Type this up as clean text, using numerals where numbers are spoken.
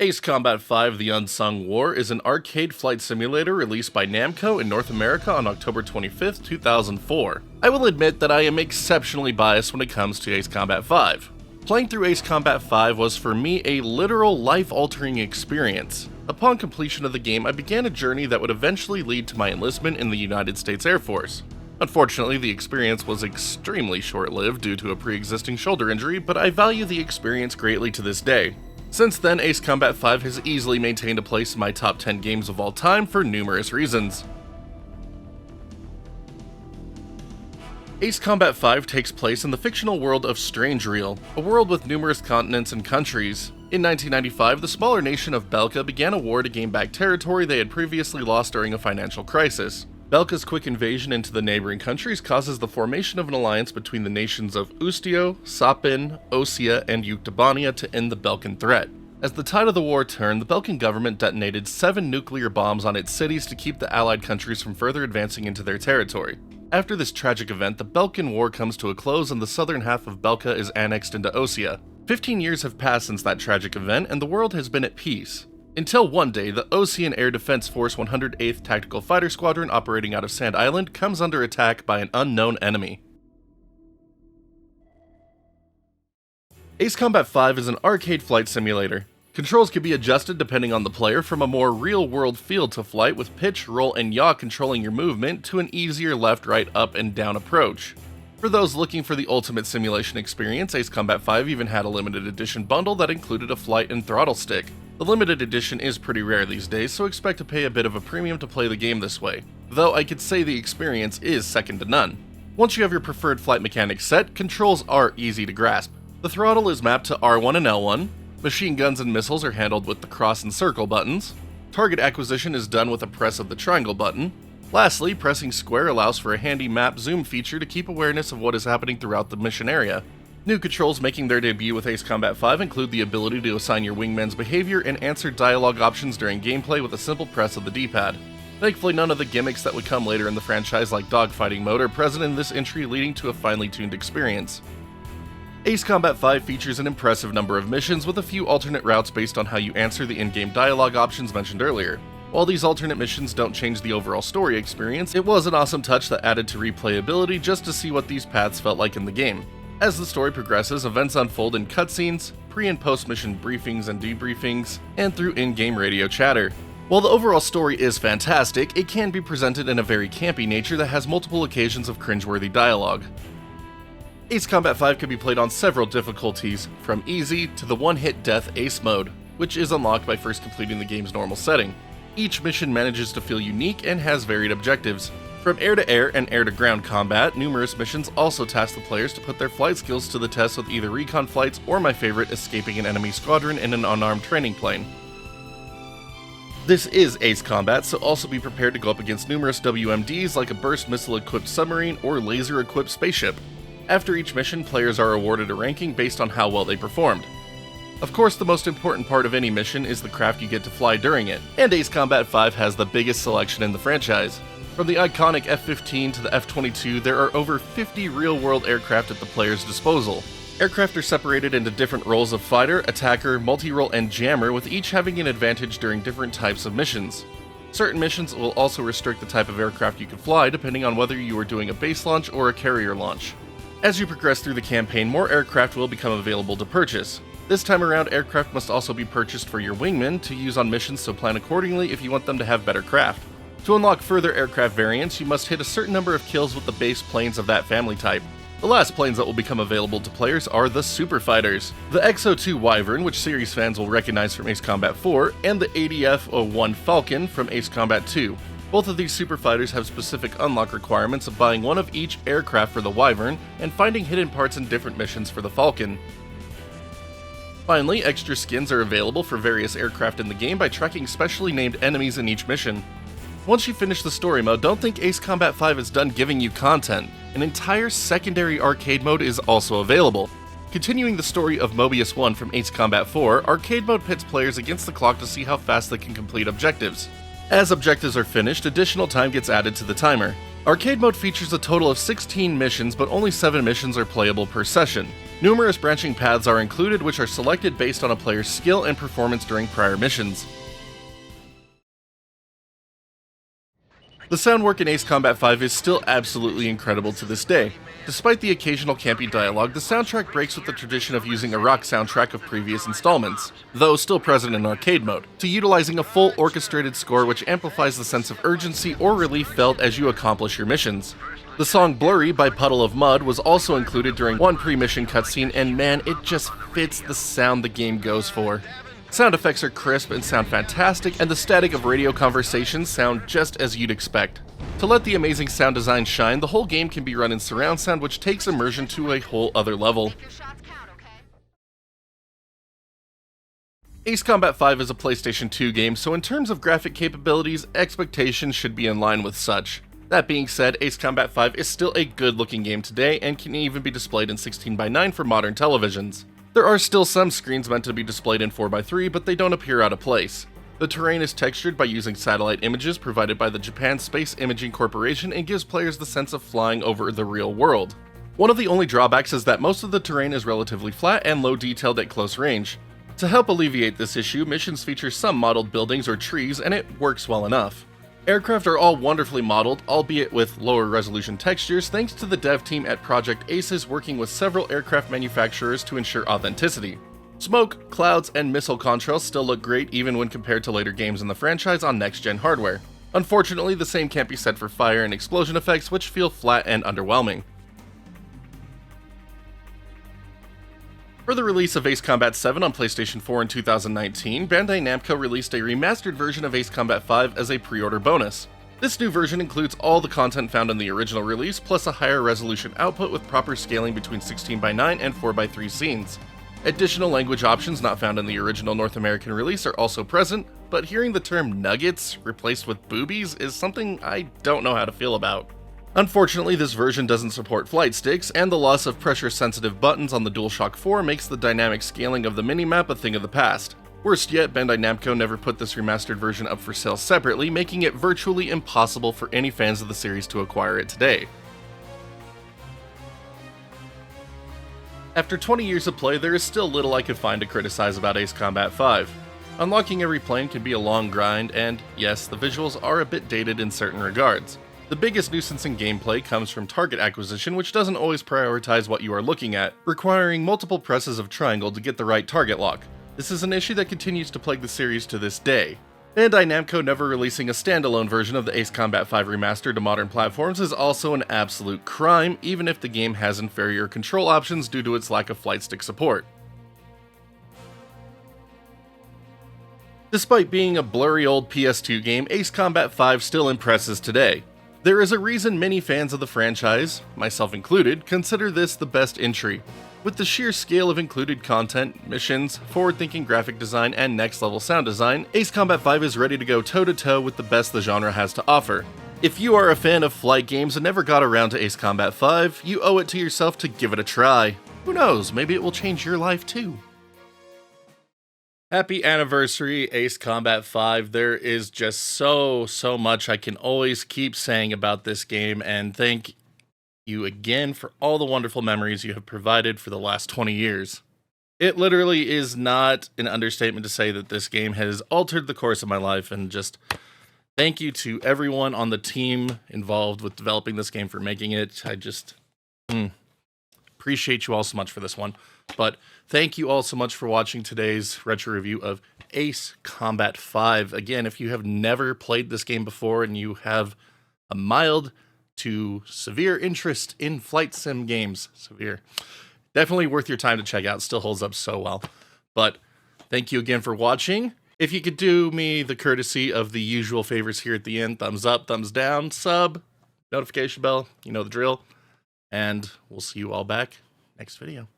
Ace Combat 5 The Unsung War is an arcade flight simulator released by Namco in North America on October 25, 2004. I will admit that I am exceptionally biased when it comes to Ace Combat 5. Playing through Ace Combat 5 was for me a literal life-altering experience. Upon completion of the game, I began a journey that would eventually lead to my enlistment in the United States Air Force. Unfortunately, the experience was extremely short-lived due to a pre-existing shoulder injury, but I value the experience greatly to this day. Since then, Ace Combat 5 has easily maintained a place in my top 10 games of all time for numerous reasons. Ace Combat 5 takes place in the fictional world of Strangereal, a world with numerous continents and countries. In 1995, the smaller nation of Belka began a war to gain back territory they had previously lost during a financial crisis. Belka's quick invasion into the neighboring countries causes the formation of an alliance between the nations of Ustio, Sapin, Osia, and Yuktobania to end the Belkan threat. As the tide of the war turned, the Belkan government detonated 7 nuclear bombs on its cities to keep the allied countries from further advancing into their territory. After this tragic event, the Belkan War comes to a close and the southern half of Belka is annexed into Osia. 15 years have passed since that tragic event, and the world has been at peace. Until one day, the Osian Air Defense Force 108th Tactical Fighter Squadron operating out of Sand Island comes under attack by an unknown enemy. Ace Combat 5 is an arcade flight simulator. Controls can be adjusted depending on the player, from a more real-world feel to flight with pitch, roll, and yaw controlling your movement to an easier left, right, up, and down approach. For those looking for the ultimate simulation experience, Ace Combat 5 even had a limited edition bundle that included a flight and throttle stick. The limited edition is pretty rare these days, so expect to pay a bit of a premium to play the game this way, though I could say the experience is second to none. Once you have your preferred flight mechanics set, controls are easy to grasp. The throttle is mapped to R1 and L1, machine guns and missiles are handled with the cross and circle buttons, target acquisition is done with a press of the triangle button. Lastly, pressing square allows for a handy map zoom feature to keep awareness of what is happening throughout the mission area. New controls making their debut with Ace Combat 5 include the ability to assign your wingman's behavior and answer dialogue options during gameplay with a simple press of the D-pad. Thankfully, none of the gimmicks that would come later in the franchise like dogfighting mode are present in this entry, leading to a finely tuned experience. Ace Combat 5 features an impressive number of missions with a few alternate routes based on how you answer the in-game dialogue options mentioned earlier. While these alternate missions don't change the overall story experience, it was an awesome touch that added to replayability just to see what these paths felt like in the game. As the story progresses, events unfold in cutscenes, pre- and post-mission briefings and debriefings, and through in-game radio chatter. While the overall story is fantastic, it can be presented in a very campy nature that has multiple occasions of cringeworthy dialogue. Ace Combat 5 can be played on several difficulties, from easy to the one-hit death Ace mode, which is unlocked by first completing the game's normal setting. Each mission manages to feel unique and has varied objectives. From air-to-air and air-to-ground combat, numerous missions also task the players to put their flight skills to the test with either recon flights or my favorite, escaping an enemy squadron in an unarmed training plane. This is Ace Combat, so also be prepared to go up against numerous WMDs like a burst missile-equipped submarine or laser-equipped spaceship. After each mission, players are awarded a ranking based on how well they performed. Of course, the most important part of any mission is the craft you get to fly during it, and Ace Combat 5 has the biggest selection in the franchise. From the iconic F-15 to the F-22, there are over 50 real-world aircraft at the player's disposal. Aircraft are separated into different roles of fighter, attacker, multi-role, and jammer, with each having an advantage during different types of missions. Certain missions will also restrict the type of aircraft you can fly, depending on whether you are doing a base launch or a carrier launch. As you progress through the campaign, more aircraft will become available to purchase. This time around, aircraft must also be purchased for your wingmen to use on missions, so plan accordingly if you want them to have better craft. To unlock further aircraft variants, you must hit a certain number of kills with the base planes of that family type. The last planes that will become available to players are the Super Fighters. The XO2 Wyvern, which series fans will recognize from Ace Combat 4, and the ADF-01 Falcon from Ace Combat 2. Both of these Super Fighters have specific unlock requirements of buying one of each aircraft for the Wyvern, and finding hidden parts in different missions for the Falcon. Finally, extra skins are available for various aircraft in the game by tracking specially named enemies in each mission. Once you finish the story mode, don't think Ace Combat 5 is done giving you content. An entire secondary arcade mode is also available. Continuing the story of Mobius 1 from Ace Combat 4, arcade mode pits players against the clock to see how fast they can complete objectives. As objectives are finished, additional time gets added to the timer. Arcade mode features a total of 16 missions, but only 7 missions are playable per session. Numerous branching paths are included, which are selected based on a player's skill and performance during prior missions. The sound work in Ace Combat 5 is still absolutely incredible to this day. Despite the occasional campy dialogue, the soundtrack breaks with the tradition of using a rock soundtrack of previous installments, though still present in arcade mode, to utilizing a full orchestrated score which amplifies the sense of urgency or relief felt as you accomplish your missions. The song Blurry by Puddle of Mud was also included during one pre-mission cutscene, and man, it just fits the sound the game goes for. Sound effects are crisp and sound fantastic, and the static of radio conversations sound just as you'd expect. To let the amazing sound design shine, the whole game can be run in surround sound, which takes immersion to a whole other level. Ace Combat 5 is a PlayStation 2 game, so in terms of graphic capabilities, expectations should be in line with such. That being said, Ace Combat 5 is still a good-looking game today, and can even be displayed in 16:9 for modern televisions. There are still some screens meant to be displayed in 4:3, but they don't appear out of place. The terrain is textured by using satellite images provided by the Japan Space Imaging Corporation and gives players the sense of flying over the real world. One of the only drawbacks is that most of the terrain is relatively flat and low detailed at close range. To help alleviate this issue, missions feature some modeled buildings or trees, and it works well enough. Aircraft are all wonderfully modeled, albeit with lower resolution textures, thanks to the dev team at Project Aces working with several aircraft manufacturers to ensure authenticity. Smoke, clouds, and missile contrails still look great even when compared to later games in the franchise on next-gen hardware. Unfortunately, the same can't be said for fire and explosion effects, which feel flat and underwhelming. For the release of Ace Combat 7 on PlayStation 4 in 2019, Bandai Namco released a remastered version of Ace Combat 5 as a pre-order bonus. This new version includes all the content found in the original release, plus a higher resolution output with proper scaling between 16:9 and 4:3 scenes. Additional language options not found in the original North American release are also present, but hearing the term nuggets replaced with boobies is something I don't know how to feel about. Unfortunately, this version doesn't support flight sticks, and the loss of pressure-sensitive buttons on the DualShock 4 makes the dynamic scaling of the minimap a thing of the past. Worst yet, Bandai Namco never put this remastered version up for sale separately, making it virtually impossible for any fans of the series to acquire it today. After 20 years of play, there is still little I could find to criticize about Ace Combat 5. Unlocking every plane can be a long grind, and yes, the visuals are a bit dated in certain regards. The biggest nuisance in gameplay comes from target acquisition, which doesn't always prioritize what you are looking at, requiring multiple presses of triangle to get the right target lock. This is an issue that continues to plague the series to this day. Bandai Namco never releasing a standalone version of the Ace Combat 5 remaster to modern platforms is also an absolute crime, even if the game has inferior control options due to its lack of flight stick support. Despite being a blurry old PS2 game, Ace Combat 5 still impresses today. There is a reason many fans of the franchise, myself included, consider this the best entry. With the sheer scale of included content, missions, forward-thinking graphic design, and next-level sound design, Ace Combat 5 is ready to go toe-to-toe with the best the genre has to offer. If you are a fan of flight games and never got around to Ace Combat 5, you owe it to yourself to give it a try. Who knows, maybe it will change your life too. Happy anniversary, Ace Combat 5. There is just so much I can always keep saying about this game, and thank you again for all the wonderful memories you have provided for the last 20 years. It literally is not an understatement to say that this game has altered the course of my life, and just thank you to everyone on the team involved with developing this game for making it. I just appreciate you all so much for this one. But thank you all so much for watching today's retro review of Ace Combat 5. Again, if you have never played this game before and you have a mild to severe interest in flight sim games, definitely worth your time to check out. Still holds up so well. But thank you again for watching. If you could do me the courtesy of the usual favors here at the end, thumbs up, thumbs down, sub, notification bell, you know the drill. And we'll see you all back next video.